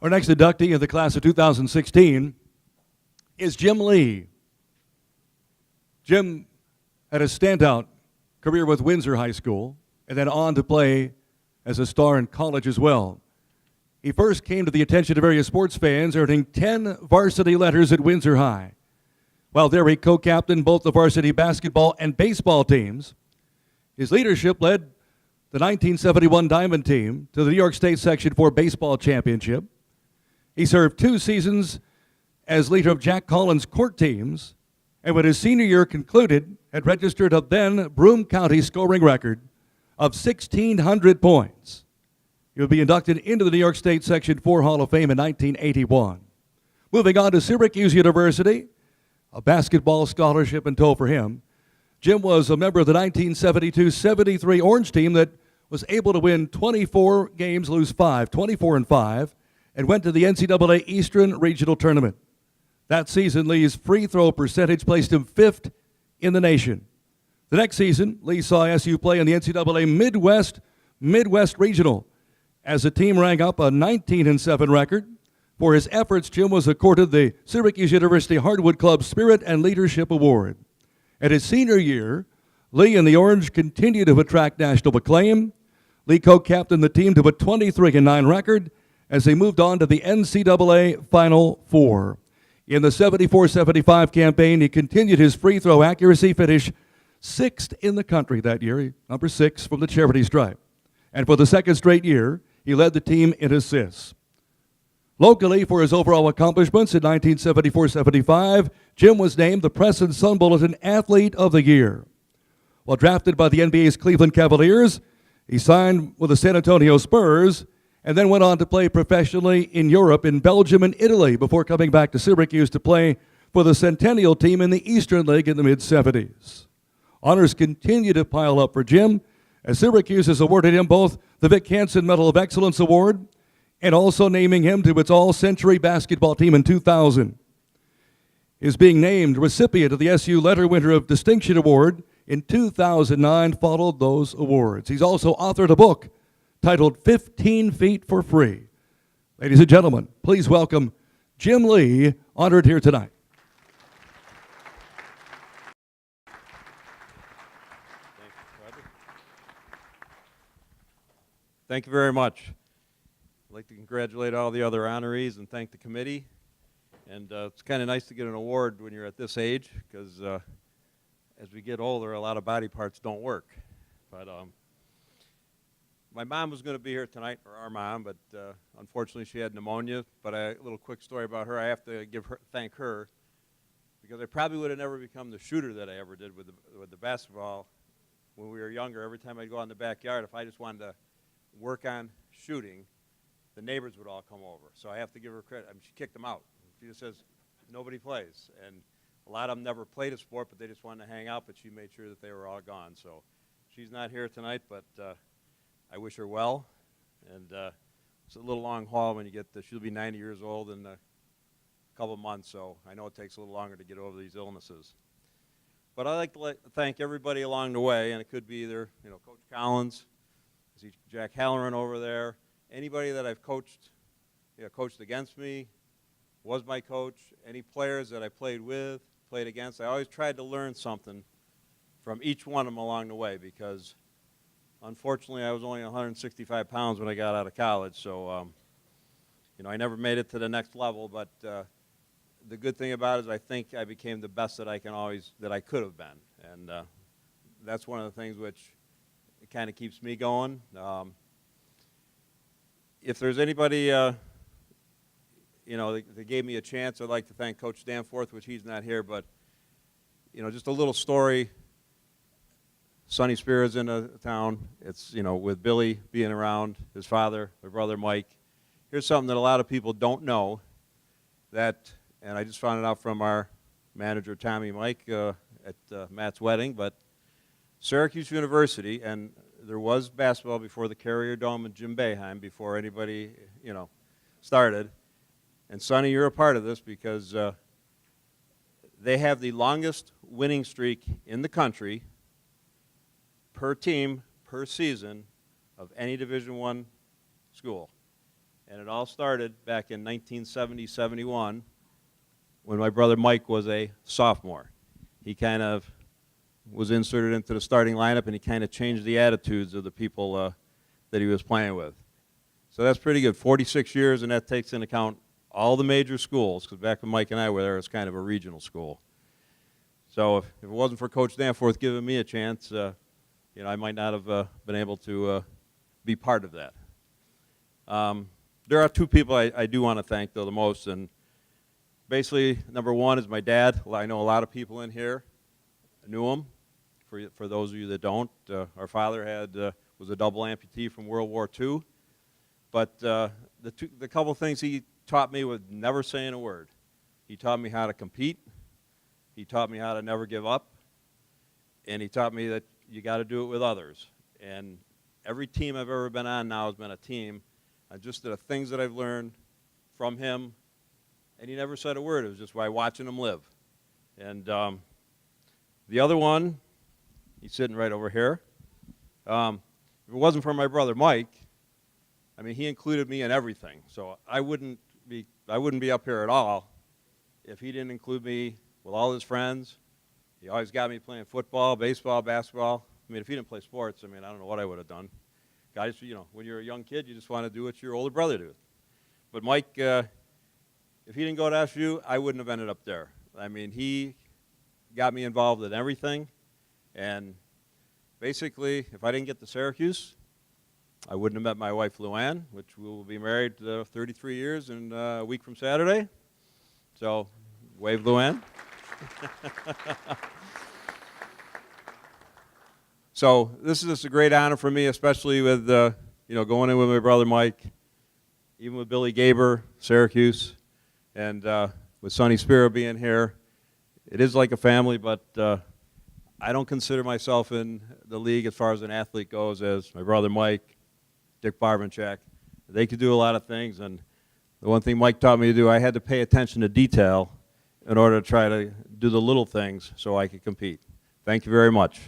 Our next inductee of the class of 2016 is Jim Lee. Jim had a standout career with Windsor High School and then on to play as a star in college as well. He first came to the attention of various sports fans, earning 10 varsity letters at Windsor High. While there, he co-captained both the varsity basketball and baseball teams. His leadership led the 1971 Diamond team to the New York State Section 4 baseball championship. He served 2 seasons as leader of Jack Collins' court teams, and when his senior year concluded, had registered a then Broome County scoring record of 1,600 points. He would be inducted into the New York State Section 4 Hall of Fame in 1981. Moving on to Syracuse University, a basketball scholarship in tow for him. Jim was a member of the 1972-73 Orange team that was able to win 24 games, lose 5, 24-5, and went to the NCAA Eastern Regional Tournament. That season, Lee's free throw percentage placed him 5th in the nation. The next season, Lee saw SU play in the NCAA Midwest Regional as the team rang up a 19-7 record. For his efforts, Jim was accorded the Syracuse University Hardwood Club Spirit and Leadership Award. At his senior year, Lee and the Orange continued to attract national acclaim. Lee co-captained the team to a 23-9 record as they moved on to the NCAA Final Four. In the 74-75 campaign, he continued his free throw accuracy, finished 6th in the country that year, number 6 from the charity stripe. And for the second straight year, he led the team in assists. Locally, for his overall accomplishments in 1974-75, Jim was named the Press and Sun Bulletin Athlete of the Year. While drafted by the NBA's Cleveland Cavaliers, he signed with the San Antonio Spurs and then went on to play professionally in Europe, in Belgium and Italy, before coming back to Syracuse to play for the Centennial team in the Eastern League in the mid-70s. Honors continue to pile up for Jim, as Syracuse has awarded him both the Vic Hansen Medal of Excellence Award and also naming him to its All-Century Basketball team in 2000. His being named recipient of the SU Letter Winner of Distinction Award in 2009 followed those awards. He's also authored a book titled 15 Feet for Free. Ladies and gentlemen, please welcome Jim Lee, honored here tonight. Thank you very much. I'd like to congratulate all the other honorees and thank the committee. And it's kind of nice to get an award when you're at this age, because as we get older, a lot of body parts don't work. But my mom was going to be here tonight, or our mom, but unfortunately she had pneumonia. But a little quick story about her. I have to thank her, because I probably would have never become the shooter that I ever did with the basketball when we were younger. Every time I'd go out in the backyard, if I just wanted to work on shooting, the neighbors would all come over. So I have to give her credit. I mean, she kicked them out. She just says, nobody plays. And a lot of them never played a sport, but they just wanted to hang out, but she made sure that they were all gone. So she's not here tonight, but I wish her well. And it's a little long haul when you get she'll be 90 years old in a couple months, so I know it takes a little longer to get over these illnesses. But I'd like to thank everybody along the way, and it could be either, Coach Collins, I see Jack Halloran over there, anybody that I've coached, coached against me, was my coach, any players that I played with, played against. I always tried to learn something from each one of them along the way, because unfortunately I was only 165 pounds when I got out of college, so I never made it to the next level. But the good thing about it is I think I became the best that I could have been, and that's one of the things which it kind of keeps me going. If there's anybody, that gave me a chance, I'd like to thank Coach Danforth, which he's not here, but, just a little story. Sonny Spear's in the town. It's, with Billy being around, his father, my brother Mike. Here's something that a lot of people don't know, and I just found it out from our manager, Tommy Mike, at Matt's wedding, but Syracuse University, and there was basketball before the Carrier Dome and Jim Boeheim, before anybody, started. And Sonny, you're a part of this, because they have the longest winning streak in the country per team, per season, of any Division I school. And it all started back in 1970-71 when my brother Mike was a sophomore. He kind of was inserted into the starting lineup, and he kind of changed the attitudes of the people that he was playing with. So that's pretty good. 46 years, and that takes into account all the major schools, because back when Mike and I were there, it was kind of a regional school. So if it wasn't for Coach Danforth giving me a chance, I might not have been able to be part of that. There are two people I do want to thank, though, the most, and basically, number one is my dad. I know a lot of people in here knew him. For those of you that don't, our father was a double amputee from World War II. But the couple things he taught me was never saying a word. He taught me how to compete. He taught me how to never give up. And he taught me that you got to do it with others. And every team I've ever been on now has been a team. Just the things that I've learned from him, and he never said a word. It was just by watching him live. And the other one, he's sitting right over here. If it wasn't for my brother Mike, I mean, he included me in everything. So I wouldn't be up here at all if he didn't include me with all his friends. He always got me playing football, baseball, basketball. I mean, if he didn't play sports, I mean, I don't know what I would have done. Guys, when you're a young kid, you just want to do what your older brother did. But Mike, if he didn't go to SU, I wouldn't have ended up there. I mean, he got me involved in everything. And basically, if I didn't get to Syracuse, I wouldn't have met my wife, Luann, which we will be married 33 years in a week from Saturday. So, wave, Luann. So this is just a great honor for me, especially with going in with my brother Mike, even with Billy Gaber, Syracuse, and with Sonny Spiro being here. It is like a family, but I don't consider myself in the league as far as an athlete goes as my brother Mike, Dick Barbanchak. They could do a lot of things, and the one thing Mike taught me to do, I had to pay attention to detail in order to try to do the little things so I could compete. Thank you very much.